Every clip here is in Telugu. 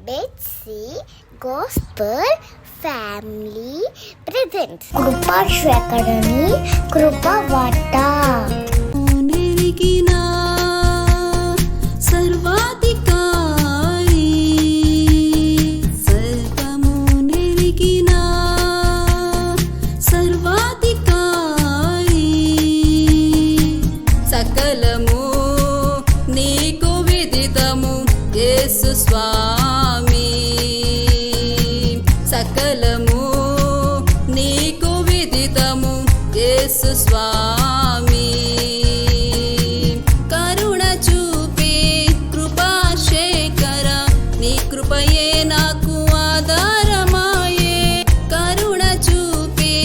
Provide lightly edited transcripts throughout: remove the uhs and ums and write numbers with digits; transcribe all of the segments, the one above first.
Betsy Gospel Family presents Krupa Shwekarani Krupa Vata నెరిగినా సర్వాధికారి సర్వము నెరిగినా సర్వాధికారి సకలము నీకు విదితము యేసు స్వామి సకలము నీకు విదితము యేసు స్వామి కరుణ చూపే కృపాశేఖర నీ కృపయే నాకు ఆధారమాయే కరుణ చూపే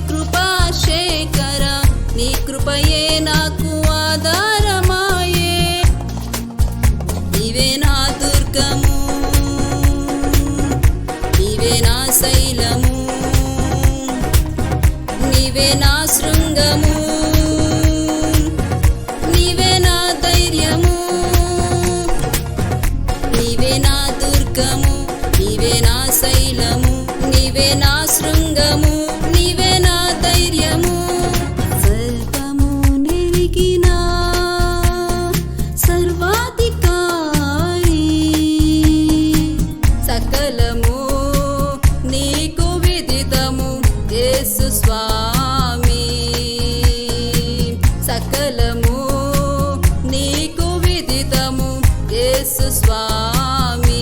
కృపాశేఖర నీ కృపయే నాకు ఆధారమాయే నీవే నా దుర్గము నీవే నా శైలము నీవే నా శృంగము నీవే నా ధైర్యము నీవే నా దుర్గము నీవే నా శైలము నీవే నా శృంగము నీవే నా ధైర్యము సర్వము నెరిగినా సర్వాధికారి సకలము నీకు విదితము యేసు స్వామి సకలము నీకు విదితము యేసు స్వామి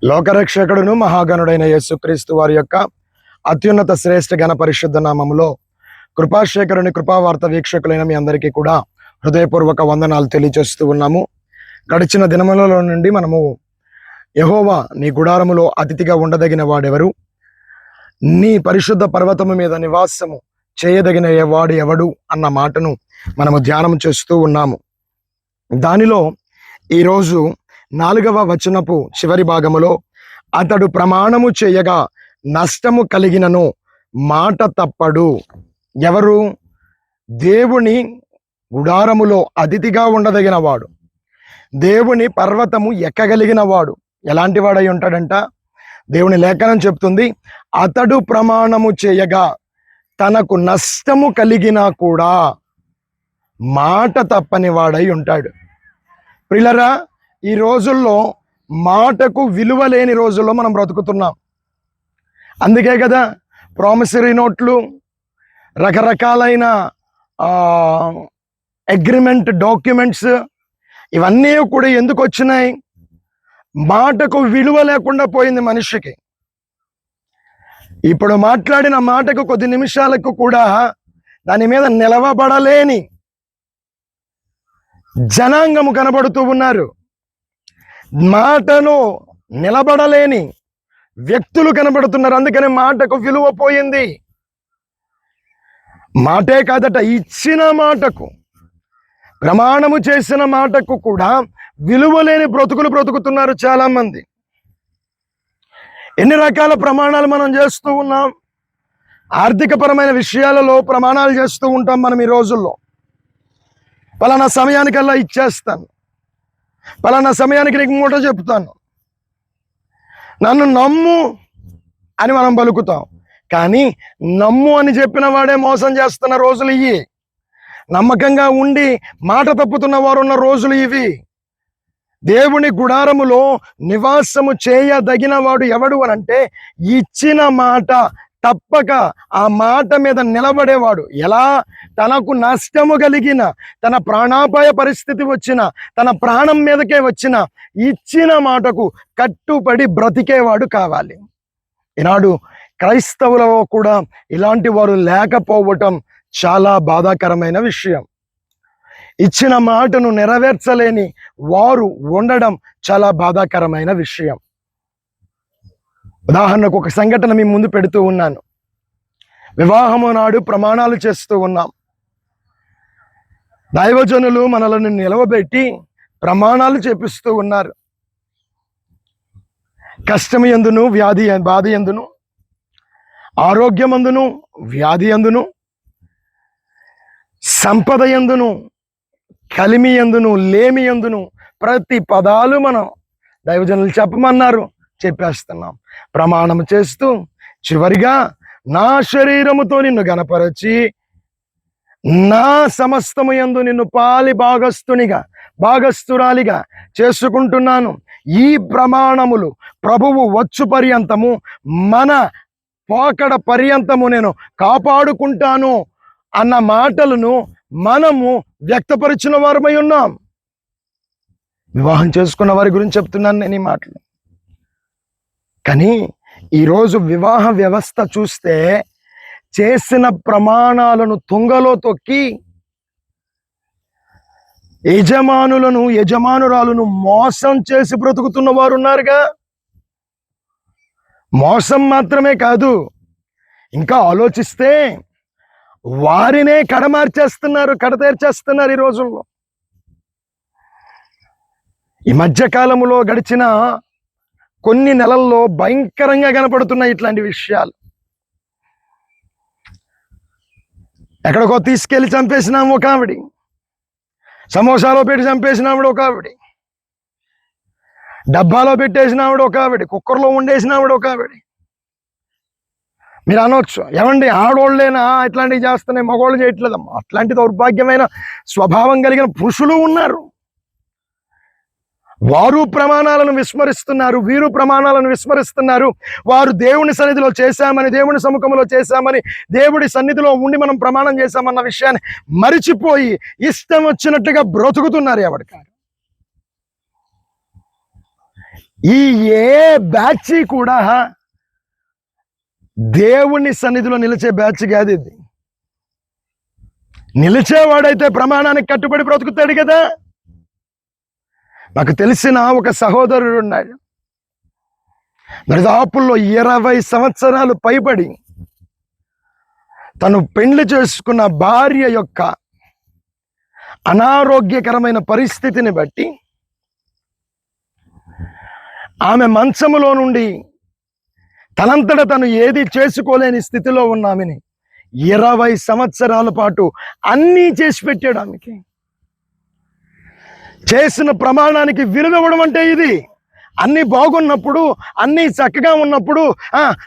లోకరక్షకుడును మహాగణుడైన యేసుక్రీస్తు వారి యొక్క అత్యున్నత శ్రేష్ఠ ఘన పరిశుద్ధ నామములో కృపాశేఖరుని కృపావార్త వీక్షకులైన మీ అందరికీ కూడా హృదయపూర్వక వందనాలు తెలియజేస్తూ ఉన్నాము. గడిచిన దినములలో నుండి మనము యెహోవా నీ గుడారములో అతిథిగా ఉండదగిన వాడెవరు, నీ పరిశుద్ధ పర్వతము మీద నివాసము చేయదగిన వాడు ఎవడు అన్న మాటను మనము ధ్యానం చేస్తూ ఉన్నాము. దానిలో ఈరోజు 4వ వచనపు చివరి భాగములో అతడు ప్రమాణము చేయగా నష్టము కలిగినను మాట తప్పడు. ఎవరు? దేవుని గుడారములో అతిథిగా ఉండదగిన వాడు, దేవుని పర్వతము ఎక్కగలిగిన వాడు ఎలాంటి వాడై ఉంటాడంట? దేవుని లేఖనం చెప్తుంది, అతడు ప్రమాణము చేయగా తనకు నష్టము కలిగినా కూడా మాట తప్పని వాడై ఉంటాడు. ప్రియులరా, ఈ రోజుల్లో మాటకు విలువ లేని రోజుల్లో మనం బ్రతుకుతున్నాం. అందుకే కదా ప్రామిసరీ నోట్లు, రకరకాలైన అగ్రిమెంట్ డాక్యుమెంట్స్ ఇవన్నీ కూడా ఎందుకు వచ్చినాయి? మాటకు విలువ లేకుండా పోయింది మనిషికి. ఇప్పుడు మాట్లాడిన మాటకు కొద్ది నిమిషాలకు కూడా దాని మీద నిలవబడలేని జనాంగము కనబడుతూ ఉన్నారు. మాటలో నిలబడలేని వ్యక్తులు కనబడుతున్నారు. అందుకని మాటకు విలువ పోయింది. మాటే కాదట, ఇచ్చిన మాటకు, ప్రమాణము చేసిన మాటకు కూడా విలువ లేని బ్రతుకులు బ్రతుకుతున్నారు చాలా మంది. ఎన్ని రకాల ప్రమాణాలు మనం చేస్తూ ఉన్నాం. ఆర్థికపరమైన విషయాలలో ప్రమాణాలు చేస్తూ ఉంటాం మనం ఈ రోజుల్లో. పలానా సమయానికల్లా ఇచ్చేస్తాను, పలానా సమయానికి నీకు మూట చెప్తాను, నన్ను నమ్ము అని మనం పలుకుతాం. కానీ నమ్ము అని చెప్పిన వాడే మోసం చేస్తున్న రోజులు ఇవి. నమ్మకంగా ఉండి మాట తప్పుతున్న వారు ఉన్న రోజులు ఇవి. దేవుని గుడారములో నివాసము చేయదగిన వాడు ఎవడు అనంటే ఇచ్చిన మాట తప్పక ఆ మాట మీద నిలబడేవాడు. ఎలా? తనకు నష్టము కలిగిన, తన ప్రాణాపాయ పరిస్థితి వచ్చిన, తన ప్రాణం మీదకే వచ్చిన ఇచ్చిన మాటకు కట్టుబడి బ్రతికేవాడు కావాలి. ఈనాడు క్రైస్తవులలో కూడా ఇలాంటి వారు లేకపోవటం చాలా బాధాకరమైన విషయం. ఇచ్చిన మాటను నెరవేర్చలేని వారు ఉండడం చాలా బాధాకరమైన విషయం. ఉదాహరణకు ఒక సంఘటన మీ ముందు పెడుతూ ఉన్నాను. వివాహము నాడు ప్రమాణాలు చేస్తూ ఉన్నాం. దైవజనులు మనలను నిలవబెట్టి ప్రమాణాలు చేపిస్తూ ఉన్నారు. కష్టము యందును బాధ యందును ఆరోగ్యమందును వ్యాధి అందును సంపద యందును, కలిమి యందును, లేమి యందును ప్రతి పదాలు మనం దైవజనులు చెప్పమన్నారు, చెప్పేస్తున్నాం. ప్రమాణం చేస్తూ చివరిగా నా శరీరముతో నిన్ను గణపరచి నా సమస్తము యందు నిన్ను భాగస్థురాలిగా చేసుకుంటున్నాను. ఈ ప్రమాణములు ప్రభువు వచ్చు పర్యంతము, మన పోకడ పర్యంతము నేను కాపాడుకుంటాను అన్న మాటలను మనము వ్యక్తపరిచిన వారమై ఉన్నాం. వివాహం చేసుకున్న వారి గురించి చెప్తున్నాను నేను ఈ మాటలు. కానీ ఈరోజు వివాహ వ్యవస్థ చూస్తే చేసిన ప్రమాణాలను తుంగలో తొక్కి యజమానురాలను మోసం చేసి బ్రతుకుతున్న వారు ఉన్నారుగా. మోసం మాత్రమే కాదు, ఇంకా ఆలోచిస్తే వారినే కడతేర్చేస్తున్నారు ఈ రోజుల్లో. ఈ మధ్య కాలంలో గడిచిన కొన్ని నెలల్లో భయంకరంగా కనపడుతున్నాయి ఇట్లాంటి విషయాలు. ఎక్కడికో తీసుకెళ్లి చంపేసినాము ఒక ఆవిడి, సమోసాలో పెట్టి చంపేసిన ఆవిడ ఒక ఆవిడ, డబ్బాలో పెట్టేసిన ఆవిడ ఒక ఆవిడ, కుక్కర్లో వండేసిన ఆవిడ ఒక ఆవిడ. మీరు అనొచ్చు, ఏమండి ఆడోళ్ళేనా ఇట్లాంటివి చేస్తున్నాయి, మగవాళ్ళు చేయట్లేదమ్మా. అట్లాంటి దౌర్భాగ్యమైన స్వభావం కలిగిన పురుషులు ఉన్నారు. వారు ప్రమాణాలను విస్మరిస్తున్నారు, వీరు ప్రమాణాలను విస్మరిస్తున్నారు. వారు దేవుని సన్నిధిలో చేశామని, దేవుని సముఖంలో చేశామని, దేవుడి సన్నిధిలో ఉండి మనం ప్రమాణం చేశామన్న విషయాన్ని మరిచిపోయి ఇష్టం వచ్చినట్టుగా బ్రతుకుతున్నారు ఎవరికారు. ఈ ఏ బ్యాచ్ కూడా దేవుని సన్నిధిలో నిలిచే బ్యాచ్ కాదు ఇది. నిలిచేవాడైతే ప్రమాణానికి కట్టుబడి బ్రతుకుతాడు కదా. నాకు తెలిసిన ఒక సహోదరుడు ఉన్నాడు, దరిదాపుల్లో 20 సంవత్సరాలు పైబడి తను పెండ్లి చేసుకున్న భార్య యొక్క అనారోగ్యకరమైన పరిస్థితిని బట్టి ఆమె మంచములో నుండి తనంతట తను ఏది చేసుకోలేని స్థితిలో ఉన్న ఆమెని 20 సంవత్సరాల పాటు అన్నీ చేసి పెట్టాడు ఆమెకి. చేసిన ప్రమాణానికి విలువివ్వడం అంటే ఇది. అన్నీ బాగున్నప్పుడు, అన్నీ చక్కగా ఉన్నప్పుడు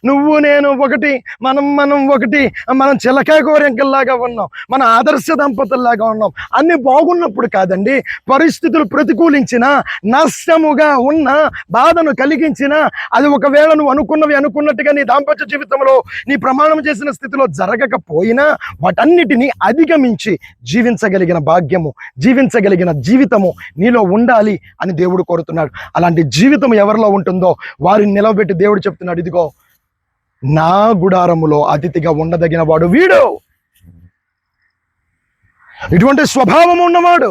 నువ్వు నేను ఒకటి, మనం ఒకటి, మనం చిలకా కోరింకల్లాగా ఉన్నాం, మన ఆదర్శ దంపతుల్లాగా ఉన్నాం. అన్నీ బాగున్నప్పుడు కాదండి, పరిస్థితులు ప్రతికూలించిన, నష్టముగా ఉన్న, బాధను కలిగించిన, అది ఒకవేళ నువ్వు అనుకున్నట్టుగా నీ దాంపత్య జీవితంలో నీ ప్రమాణం చేసిన స్థితిలో జరగకపోయినా వాటన్నిటినీ అధిగమించి జీవించగలిగిన భాగ్యము, జీవించగలిగిన జీవితము నీలో ఉండాలి అని దేవుడు కోరుతున్నాడు. అలాంటి జీవితం ఎవరిలో ఉంటుందో వారిని నిలవబెట్టి దేవుడు చెప్తున్నాడు, ఇదిగో నా గుడారములో అతిథిగా ఉండదగిన వాడు వీడు, ఇటువంటి స్వభావం ఉన్నవాడు.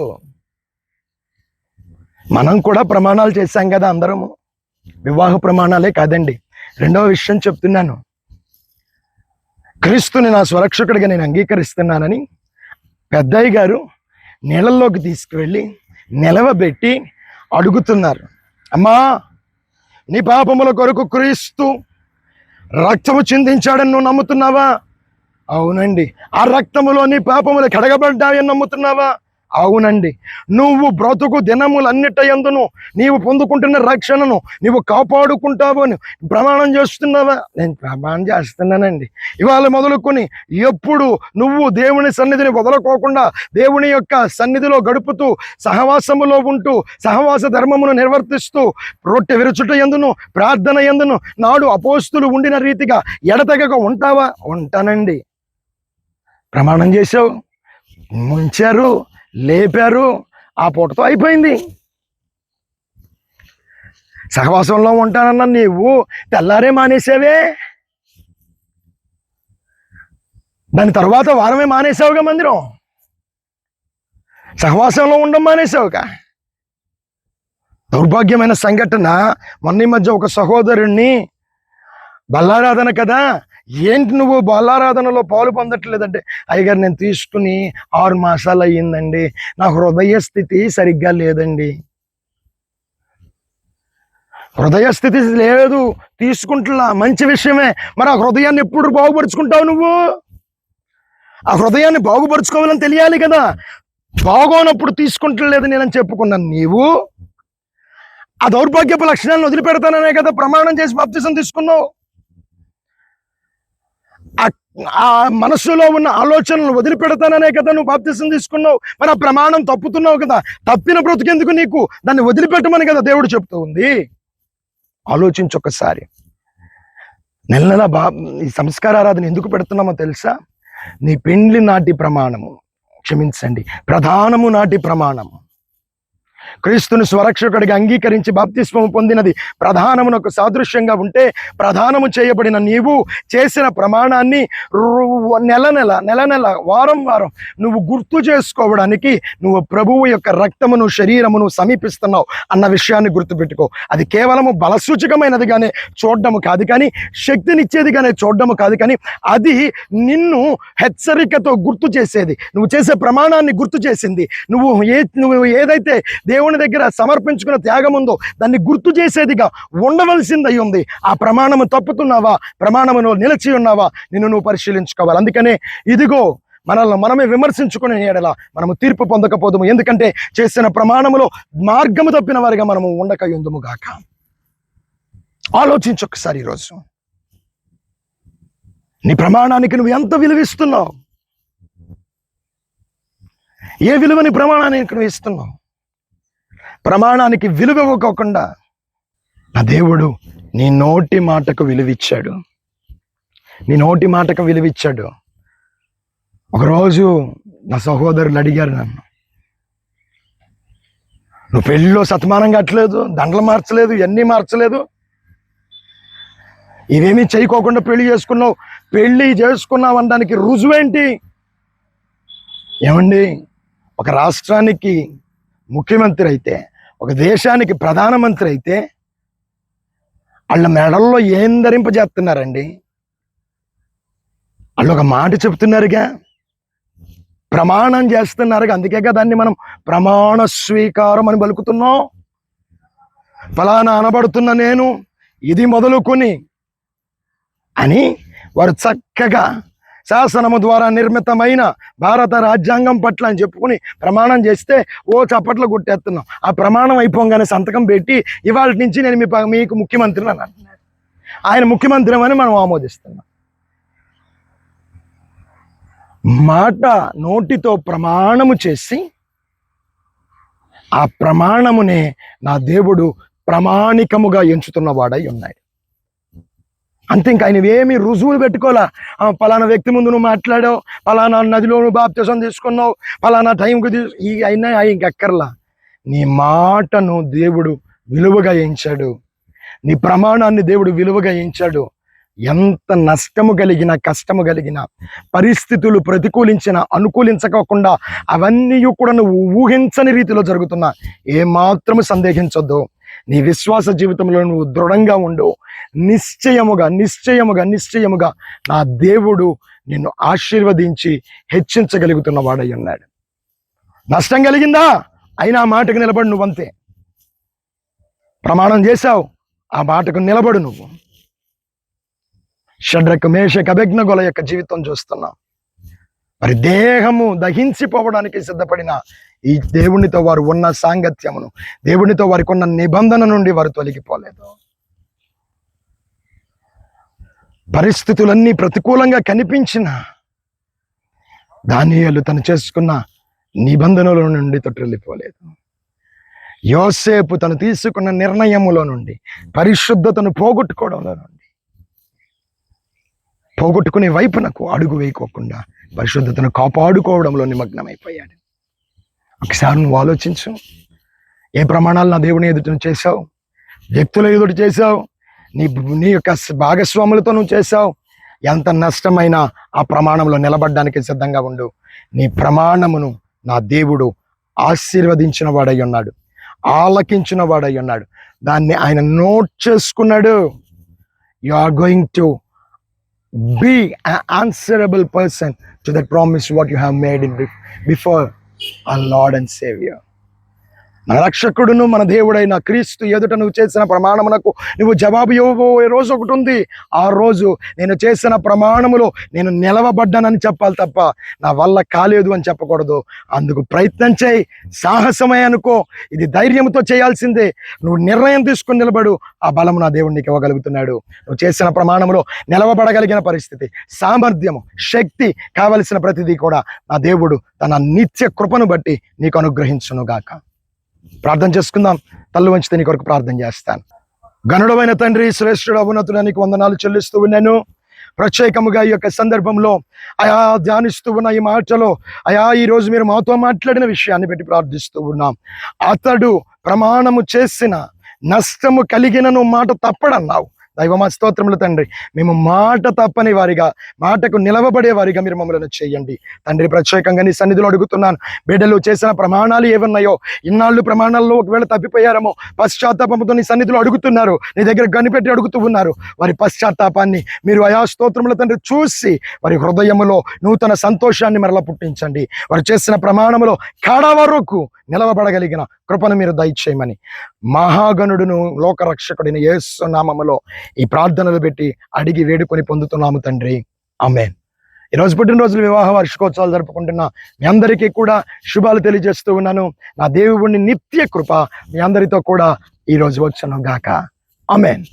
మనం కూడా ప్రమాణాలు చేశాం కదా అందరము, వివాహ ప్రమాణాలే కాదండి. రెండవ విషయం చెప్తున్నాను, క్రీస్తుని నా స్వరక్షకుడిగా నేను అంగీకరిస్తున్నానని పెద్దయ్య గారు నీళ్ళల్లోకి తీసుకువెళ్ళి నిలవబెట్టి అడుగుతున్నారు, అమ్మా నీ పాపముల కొరకు క్రీస్తు రక్తము చిందించాడని నువ్వు నమ్ముతున్నావా? అవునండి. ఆ రక్తములో నీ పాపములు కడగబడ్డాయని నమ్ముతున్నావా? అవునండి. నువ్వు బ్రతుకు దినములన్నిట యందును నీవు పొందుకుంటున్న రక్షణను నీవు కాపాడుకుంటావు అని ప్రమాణం చేస్తున్నావా? నేను ప్రమాణం చేస్తున్నానండి. ఇవాళ మొదలుకొని ఎప్పుడు నువ్వు దేవుని సన్నిధిని వదలకోకుండా దేవుని యొక్క సన్నిధిలో గడుపుతూ సహవాసములో ఉంటూ సహవాస ధర్మమును నిర్వర్తిస్తూ రొట్టె విరుచుట యందును ప్రార్థన యందును నాడు అపోస్తులు ఉండిన రీతిగా ఎడతెగక ఉంటావా? ఉంటానండి. ప్రమాణం చేశావు, ముంచారు, లేపారు, ఆ పూటతో అయిపోయింది. సహవాసంలో ఉంటానన్నా నీవు తెల్లారే మానేసావే, దాని తర్వాత వారమే మానేసావుగా మందిరం, సహవాసంలో ఉండడం మానేసావుగా. దౌర్భాగ్యమైన సంఘటన, మొన్న మధ్య ఒక సహోదరుణ్ణి బల్లారాధన కదా, ఏంటి నువ్వు బల్లారాధనలో పాలు పొందట్లేదంటే, అయ్యగారు నేను తీసుకుని 6 మాసాలు అయ్యిందండి, నా హృదయ స్థితి సరిగ్గా లేదండి. హృదయ స్థితి లేదు, తీసుకుంటున్నా, మంచి విషయమే. మరి ఆ హృదయాన్ని ఎప్పుడు బాగుపరుచుకుంటావు నువ్వు? ఆ హృదయాన్ని బాగుపరుచుకోవాలని తెలియాలి కదా. బాగోనప్పుడు తీసుకుంటలేదు నేనని చెప్పుకున్నాను నీవు ఆ దౌర్భాగ్యపు లక్షణాలను వదిలిపెడతాననే కదా ప్రమాణం చేసి బాప్తిసం తీసుకున్నావు. ఆ మనస్సులో ఉన్న ఆలోచనలు వదిలిపెడతాననే కదా నువ్వు బాప్తిసం తీసుకున్నావు. మరి ఆ ప్రమాణం తప్పుతున్నావు కదా. తప్పిన బ్రతుకెందుకు నీకు? దాన్ని వదిలిపెట్టమని కదా దేవుడు చెప్తూ ఉంది. ఆలోచించు ఒక్కసారి. నెల నెల ఈ సంస్కార ఆరాధన ఎందుకు పెడుతున్నామో తెలుసా? నీ పెండ్లి నాటి ప్రమాణము, క్షమించండి, ప్రధానము నాటి ప్రమాణము, క్రీస్తుని స్వరక్షకుడిగా అంగీకరించి బాప్తిస్మము పొందినది ప్రధానమునకు సాదృశ్యంగా ఉంటే, ప్రధానము చేయబడిన నీవు చేసిన ప్రమాణాన్ని నెల నెల వారం నువ్వు గుర్తు చేసుకోవడానికి నువ్వు ప్రభువు యొక్క రక్తమును శరీరమును సమీపిస్తున్నావు అన్న విషయాన్ని గుర్తుపెట్టుకో. అది కేవలము బలసూచకమైనదిగానే చూడడము కాదు, కానీ శక్తినిచ్చేదిగానే చూడడము కాదు, కానీ అది నిన్ను హెచ్చరికతో గుర్తు చేసేది. నువ్వు చేసే ప్రమాణాన్ని గుర్తు చేసింది. నువ్వు ఏదైతే దేవుని దగ్గర సమర్పించుకున్న త్యాగం ఉందో దాన్ని గుర్తు చేసేదిగా ఉండవలసింది అయి ఉంది. ఆ ప్రమాణము తప్పుతున్నావా, ప్రమాణమును నిలిచి ఉన్నావా, నిన్ను నువ్వు పరిశీలించుకోవాలి. అందుకనే ఇదిగో మనల్ని మనమే విమర్శించుకునే ఎడల మనము తీర్పు పొందకపోదుము. ఎందుకంటే చేసిన ప్రమాణములో మార్గము తప్పిన వారిగా మనము ఉండక యుందుము గాక. ఆలోచించు ఒకసారి. ఈరోజు నీ ప్రమాణానికి నువ్వు ఎంత విలువిస్తున్నావు? ఏ విలువని ప్రమాణానికి నువ్వు ఇస్తున్నావు? ప్రమాణానికి విలువ ఇవ్వకోకుండా నా దేవుడు నీ నోటి మాటకు విలువిచ్చాడు. నీ నోటి మాటకు విలువిచ్చాడు. ఒకరోజు నా సహోదరులు అడిగారు నన్ను, నువ్వు పెళ్ళిలో సతమానం కట్టలేదు, దండలు మార్చలేదు, ఇవన్నీ మార్చలేదు, ఇవేమీ చేయకోకుండా పెళ్లి చేసుకున్నావు, పెళ్లి చేసుకున్నావు అనడానికి రుజువేంటి? ఏమండి, ఒక రాష్ట్రానికి ముఖ్యమంత్రి అయితే, ఒక దేశానికి ప్రధానమంత్రి అయితే వాళ్ళ మెడల్లో ఏం ధరింపజేస్తున్నారండి? వాళ్ళు ఒక మాట చెప్తున్నారుగా, ప్రమాణం చేస్తున్నారుగా. అందుకేగా దాన్ని మనం ప్రమాణ స్వీకారం అని పలుకుతున్నాం. ఫలానా అనబడుతున్న నేను ఇది మొదలుకొని అని వారు చక్కగా శాసనము ద్వారా నిర్మితమైన భారత రాజ్యాంగం పట్ల అని చెప్పుకుని ప్రమాణం చేస్తే చప్పట్లు కొట్టేస్తున్నాం. ఆ ప్రమాణం అయిపోగానే సంతకం పెట్టి ఇవాళ నుంచి నేను మీకు ముఖ్యమంత్రిని అని అంటున్నాడు. ఆయన ముఖ్యమంత్రి అని మనం ఆమోదిస్తున్నాం. మాట నోటితో ప్రమాణము చేసి ఆ ప్రమాణమునే నా దేవుడు ప్రామాణికముగా ఎంచుతున్న వాడై ఉన్నాడు. అంతే. ఇంకా ఆయన ఏమి రుజువులు పెట్టుకోవాలా. పలానా వ్యక్తి ముందు నువ్వు మాట్లాడావు, పలానా నదిలో నువ్వు బాప్తిసం తీసుకున్నావు, పలానా టైంకి అయినా ఇంకెక్కర్లా. నీ మాటను దేవుడు విలువగా ఎంచాడు. నీ ప్రమాణాన్ని దేవుడు విలువగా ఎంచాడు. ఎంత నష్టము కలిగిన, కష్టము కలిగిన, పరిస్థితులు ప్రతికూలించిన, అనుకూలించకోకుండా అవన్నీ కూడా నువ్వు ఊహించని రీతిలో జరుగుతున్నా ఏమాత్రము సందేహించొద్దు. నీ విశ్వాస జీవితంలో నువ్వు దృఢంగా ఉండు. నిశ్చయముగా నిశ్చయముగా నిశ్చయముగా నా దేవుడు నిన్ను ఆశీర్వదించి హెచ్చించగలుగుతున్న వాడై ఉన్నాడు. నష్టం కలిగిందా? అయినా ఆ మాటకు నిలబడు. నువ్వంతే ప్రమాణం చేశావు, ఆ మాటకు నిలబడు. నువ్వు షడ్రక్ మేషక్ అబేద్నెగోల యొక్క జీవితం చూస్తున్నావు. మరి దేహము దహించిపోవడానికి సిద్ధపడిన ఈ దేవునితో వారు ఉన్న సాంగత్యమును, దేవునితో వారికి ఉన్న నిబంధన నుండి వారు తొలగిపోలేదు. పరిస్థితులన్నీ ప్రతికూలంగా కనిపించిన దానియేలు తను చేసుకున్న నిబంధనల నుండి తొట్టిల్లిపోలేదు. యోసేపు తను తీసుకున్న నిర్ణయములో నుండి, పరిశుద్ధతను పోగొట్టుకోవడంలో నుండి, పోగొట్టుకునే వైపునకు అడుగు వేయకోకుండా పరిశుద్ధతను కాపాడుకోవడంలో నిమగ్నమైపోయాడు. ఒకసారి నువ్వు ఆలోచించు. ఏ ప్రమాణాలు నా దేవుని ఎదుట చేశావు? వ్యక్తుల ఎదుట చేశావు, నీ యొక్క భాగస్వాములతో నువ్వు చేశావు. ఎంత నష్టమైనా ఆ ప్రమాణంలో నిలబడడానికి సిద్ధంగా ఉండు. నీ ప్రమాణమును నా దేవుడు ఆశీర్వదించిన వాడై ఉన్నాడు, ఆలకించిన వాడై ఉన్నాడు. దాన్ని ఆయన నోట్ చేసుకున్నాడు. You are going to be an answerable person to that promise what you have made in before our Lord and Savior. మన రక్షకుడును మన దేవుడైన క్రీస్తు ఎదుట నువ్వు చేసిన ప్రమాణమునకు నువ్వు జవాబు ఇవ్వబోయే రోజు ఒకటి ఉంది. ఆ రోజు నేను చేసిన ప్రమాణములో నేను నిలవబడ్డానని చెప్పాలి తప్ప నా వల్ల కాలేదు అని చెప్పకూడదు. అందుకు ప్రయత్నం చేయి, సాహసమే అనుకో, ఇది ధైర్యంతో చేయాల్సిందే. నువ్వు నిర్ణయం తీసుకుని నిలబడు, ఆ బలము నా దేవుడు నీకు ఇవ్వగలుగుతున్నాడు. నువ్వు చేసిన ప్రమాణములో నిలవబడగలిగిన పరిస్థితి, సామర్థ్యము, శక్తి, కావలసిన ప్రతిదీ కూడా నా దేవుడు తన నిత్య కృపను బట్టి నీకు అనుగ్రహించునుగాక. ప్రార్థన చేసుకుందాం. తల్లు వంచితే నీ కొరకు ప్రార్థన చేస్తాను. గనుడమైన తండ్రి, శ్రేష్ఠుడు, ఉన్నతుడ, నీకు వందనాలు చెల్లిస్తూ ఉన్నాను. ప్రత్యేకముగా ఈ యొక్క సందర్భంలో అయా ధ్యానిస్తూ ఉన్న ఈ మాటలో అయా ఈరోజు మీరు మాతో మాట్లాడిన విషయాన్ని బట్టి ప్రార్థిస్తూ ఉన్నాం. అతడు ప్రమాణము చేసిన నష్టము కలిగినను మాట తప్పడన్నావు. దైవమా స్తోత్రములు తండ్రి. మేము మాట తప్పని వారిగా, మాటకు నిలవబడే వారిగా మీరు మమ్మల్ని చేయండి తండ్రి. ప్రత్యేకంగా నీ సన్నిధిలో అడుగుతున్నాను, బిడ్డలు చేసిన ప్రమాణాలు ఏమన్నాయో, ఇన్నాళ్ళు ప్రమాణాల్లో ఒకవేళ తప్పిపోయారమో పశ్చాత్తాపంతో నీ సన్నిధిలో అడుగుతున్నారు, నీ దగ్గర కనిపెట్టి అడుగుతూ ఉన్నారు. వారి పశ్చాత్తాపాన్ని మీరు అయా స్తోత్రముల తండ్రి చూసి వారి హృదయములో నూతన సంతోషాన్ని మరలా పుట్టించండి. వారు చేసిన ప్రమాణములో కాడా వరకు నిలవబడగలిగిన కృపను మీరు దయచేయమని మహాగణుడును లోకరక్షకుడిని యేసు నామములో ఈ ప్రార్థనలు పెట్టి అడిగి వేడుకొని పొందుతున్నాము తండ్రి. ఆమేన్. ఈరోజు పుట్టినరోజులు, వివాహ వార్షికోత్సవాలు జరుపుకుంటున్న మీ అందరికీ కూడా శుభాలు తెలియజేస్తూ ఉన్నాను. నా దేవుడిని నిత్య కృప మీ అందరితో కూడా ఈరోజు వచ్చును గాక. ఆమేన్.